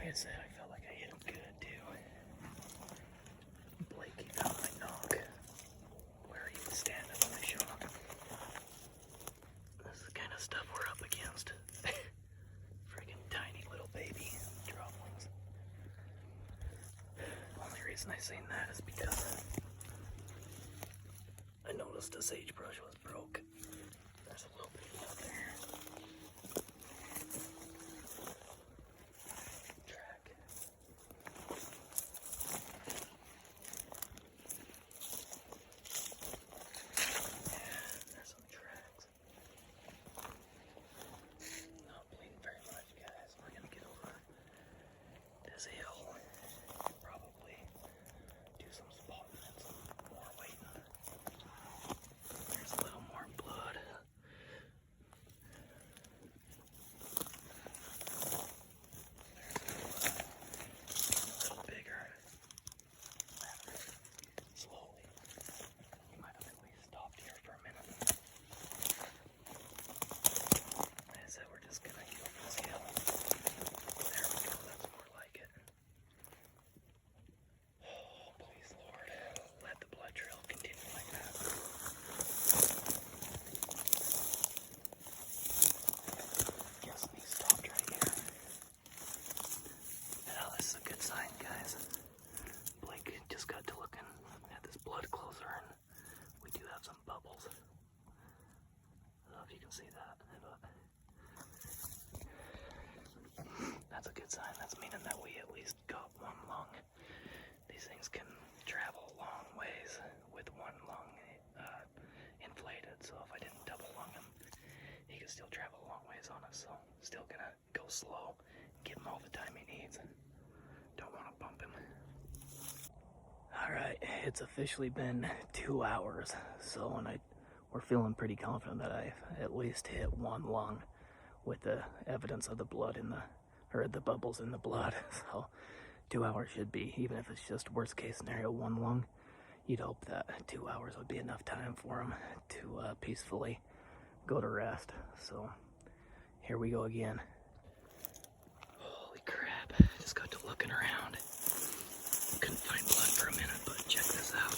I said, I felt like I hit him good too. Blakey got my knock where he was standing when I shot him. This is the kind of stuff we're up against. Friggin' tiny little baby droplings. Only reason I seen that is because I noticed the sagebrush was broke. There's a little baby out there. See that, but that's a good sign. That's meaning that we at least got one lung. These things can travel long ways with one lung inflated, so if I didn't double lung him, he could still travel long ways on us. So still gonna go slow, give him all the time he needs. Don't want to bump him. Alright, it's officially been 2 hours, so we're feeling pretty confident that I've at least hit one lung with the evidence of the blood in the bubbles in the blood. So 2 hours should be, even if it's just worst case scenario, one lung, you'd hope that 2 hours would be enough time for him to peacefully go to rest. So here we go again. Holy crap, just got to looking around. Couldn't find blood for a minute, but check this out.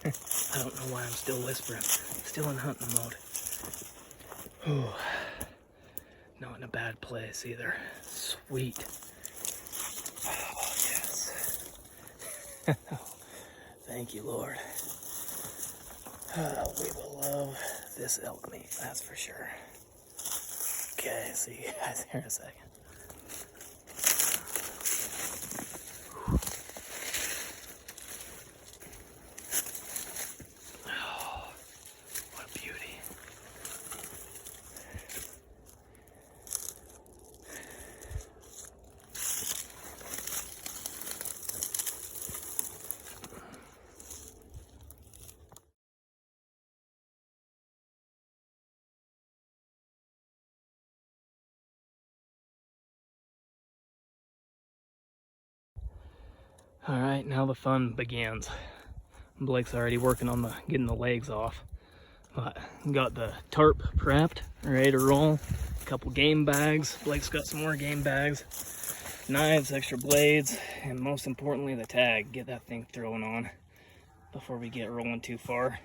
I don't know why I'm still whispering. Still in hunting mode. Whew. Not in a bad place either. Sweet. Oh, yes. Thank you, Lord. We will love this elk meat, that's for sure. Okay, see you guys here in a second. All right, now the fun begins. Blake's already working on getting the legs off. But got the tarp prepped, ready to roll. A couple game bags. Blake's got some more game bags. Knives, extra blades, and most importantly the tag. Get that thing thrown on before we get rolling too far.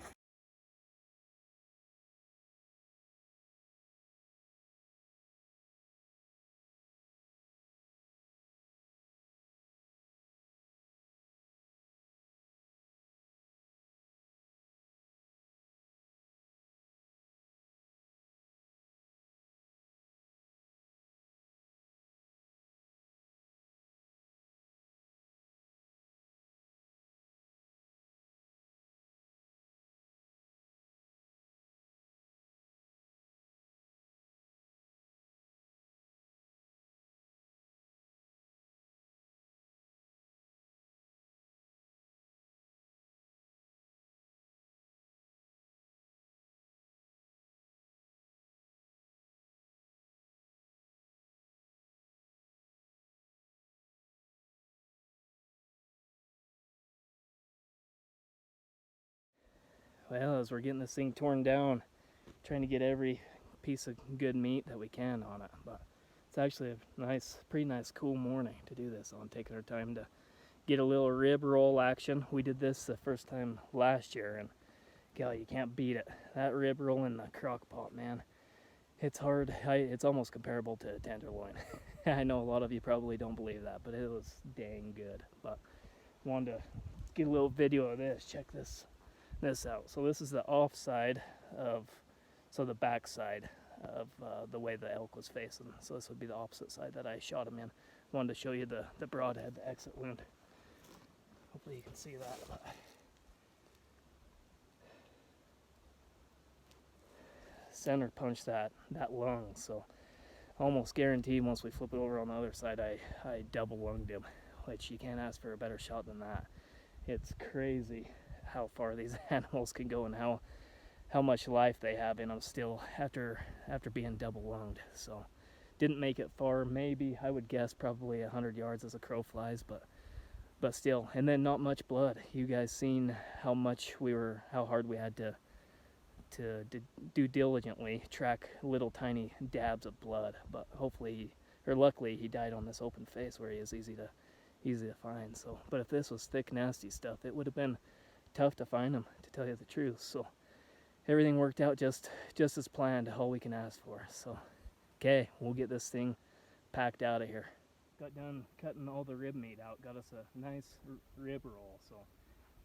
Well, as we're getting this thing torn down, trying to get every piece of good meat that we can on it. But it's actually a nice, pretty nice, cool morning to do this on, taking our time to get a little rib roll action. We did this the first time last year, and God, you can't beat it. That rib roll in the crock pot, man. It's hard. It's almost comparable to a tenderloin. I know a lot of you probably don't believe that, but it was dang good. But wanted to get a little video of this. Check this out. So this is the off side of, so the back side of the way the elk was facing. So this would be the opposite side that I shot him in. Wanted to show you the broadhead, the exit wound. Hopefully you can see that. But center punched that lung, so almost guaranteed once we flip it over on the other side, I double lunged him, which you can't ask for a better shot than that. It's crazy how far these animals can go and how much life they have in them still after being double lunged. So didn't make it far, maybe I would guess probably 100 yards as a crow flies, but still. And then not much blood. You guys seen how hard we had to do diligently track little tiny dabs of blood, but hopefully, or luckily, he died on this open face where he is easy to find. So, but if this was thick, nasty stuff, it would have been tough to find him, to tell you the truth. So everything worked out just as planned, all we can ask for. So okay, we'll get this thing packed out of here. Got done cutting all the rib meat out, got us a nice rib roll. So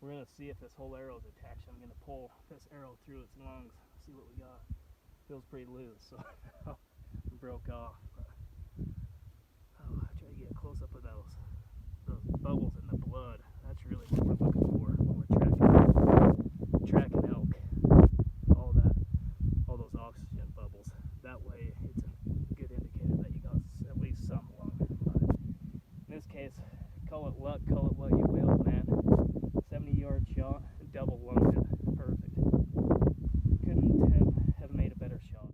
we're going to see if this whole arrow is attached. I'm going to pull this arrow through its lungs, see what we got. Feels pretty loose, so it broke off. But, I'll try to get a close up of those bubbles in the blood. That's really what we're looking for when we're tracking elk. All those oxygen bubbles. That way it's a good indicator that you got at least some lung. But in this case, call it luck, call it what you will, man. 70-yard shot, double lunged it, perfect. Couldn't have made a better shot.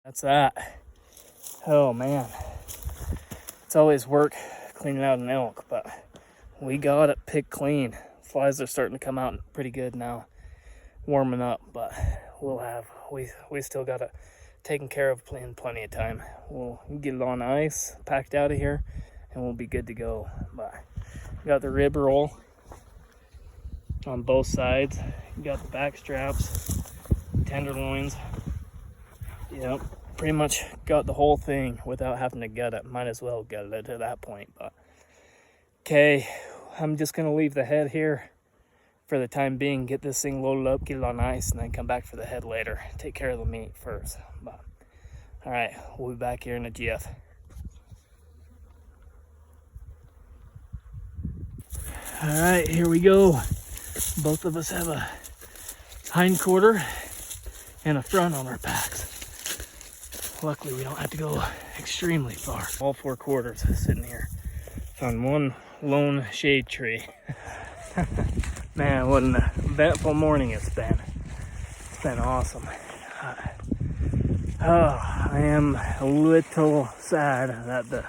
That's that. Oh man, it's always work cleaning out an elk, but we got it picked clean. Flies are starting to come out pretty good now, warming up, but we still got it taken care of in plenty of time. We'll get it on ice, packed out of here, and we'll be good to go. But got the rib roll on both sides. Got the back straps, tenderloins. Yep, pretty much got the whole thing without having to gut it. Might as well gut it at that point. But okay, I'm just gonna leave the head here for the time being, get this thing loaded up, get it on ice, and then come back for the head later. Take care of the meat first. But all right, we'll be back here in a jiff. All right, here we go. Both of us have a hind quarter and a front on our packs. Luckily, we don't have to go extremely far. All 4 quarters sitting here. Found one lone shade tree. Man, what an eventful morning it's been. It's been awesome. I am a little sad that the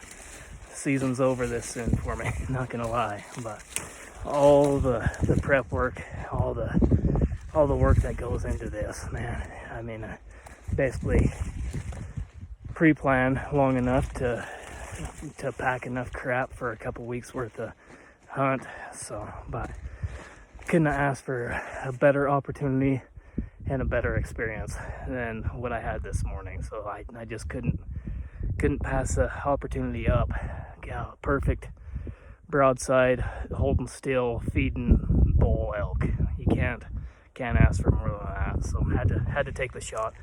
season's over this soon for me, not gonna lie. But all the prep work, all the work that goes into this, man. I mean, basically pre-planned long enough to pack enough crap for a couple weeks worth of hunt. So, but couldn't have asked for a better opportunity and a better experience than what I had this morning. So I just couldn't pass the opportunity up. Yeah, perfect broadside, holding still, feeding bull elk. You can't ask for more than that. So had to take the shot.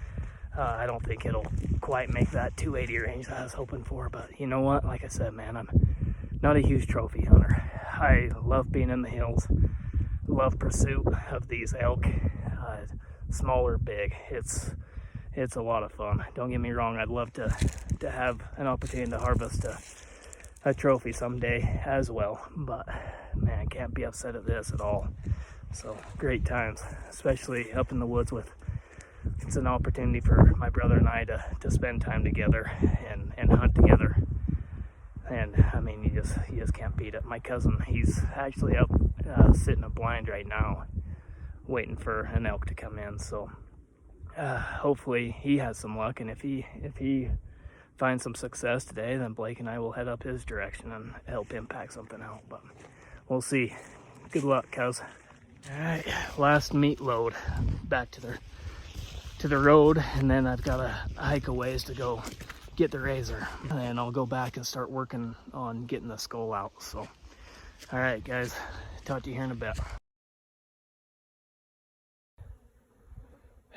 I don't think it'll quite make that 280 range that I was hoping for, but you know what? Like I said, man, I'm not a huge trophy hunter. I love being in the hills, love pursuit of these elk, small or big. It's a lot of fun. Don't get me wrong, I'd love to have an opportunity to harvest a trophy someday as well, but man, can't be upset at this at all. So great times, especially up in the woods with, it's an opportunity for my brother and I to spend time together and hunt together. And I mean, you just can't beat it. My cousin, he's actually up sitting a blind right now, waiting for an elk to come in. So hopefully he has some luck, and if he finds some success today, then Blake and I will head up his direction and help him pack something out. But we'll see. Good luck, cuz. All right, last meat load back to the road, and then I've got a hike a ways to go get the razor, and I'll go back and start working on getting the skull out. So all right guys, talk to you here in a bit.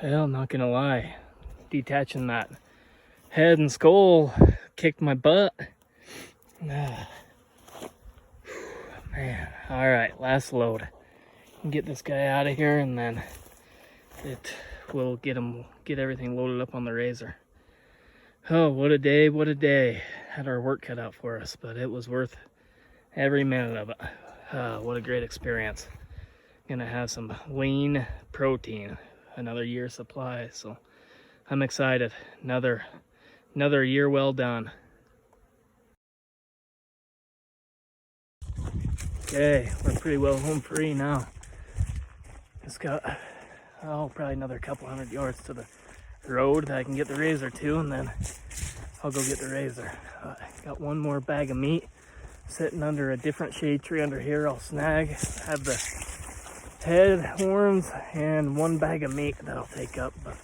Well, not gonna lie, detaching that head and skull kicked my butt. Man, all right, last load. Get this guy out of here, and then it will get everything loaded up on the razor. Oh, what a day, what a day. Had our work cut out for us, but it was worth every minute of it. What a great experience. Gonna have some lean protein, another year's supply, so I'm excited. Another year well done. Okay, we're pretty well home free now. Just got, probably another couple hundred yards to the road that I can get the razor to, and then I'll go get the razor. Got one more bag of meat sitting under a different shade tree under here. I'll snag, have the head, horns, and one bag of meat that I'll take up. But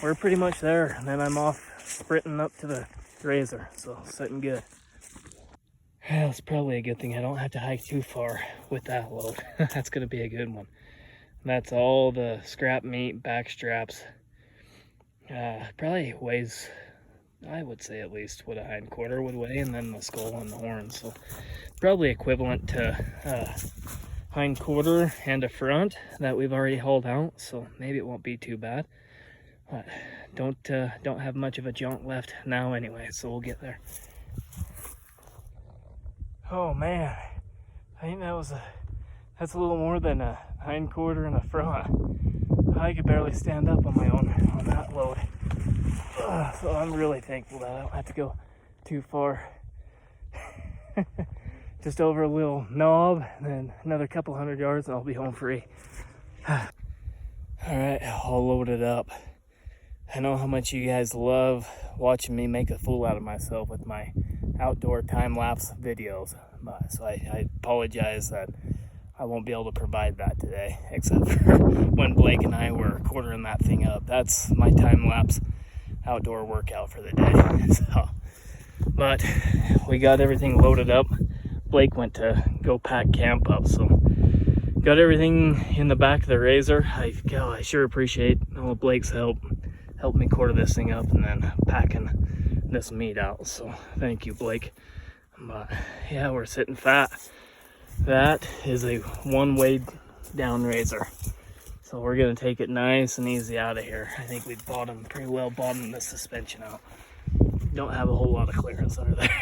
we're pretty much there, and then I'm off sprinting up to the razor, so sitting good. Well, it's probably a good thing I don't have to hike too far with that load. That's gonna be a good one. That's all the scrap meat, back straps. Probably weighs, I would say, at least what a hind quarter would weigh, and then the skull and the horns. So probably equivalent to hind quarter and a front that we've already hauled out. So maybe it won't be too bad. But don't have much of a jaunt left now anyway, so we'll get there. Oh man, I think that's a little more than a hind quarter and a front. I could barely stand up on my own on that load. So I'm really thankful that I don't have to go too far. Just over a little knob, and then another couple hundred yards and I'll be home free. All right, all loaded up. I know how much you guys love watching me make a fool out of myself with my outdoor time-lapse videos. So I apologize that I won't be able to provide that today, except for when Blake and I were quartering that thing up. That's my time-lapse outdoor workout for the day. So, but we got everything loaded up. Blake went to go pack camp up, so got everything in the back of the razor. I sure appreciate all Blake's help me quarter this thing up and then packing this meat out. So thank you, Blake. But yeah, we're sitting fat. That is a one weighed down razor. So we're gonna take it nice and easy out of here. I think we've pretty well bottomed the suspension out. Don't have a whole lot of clearance under there.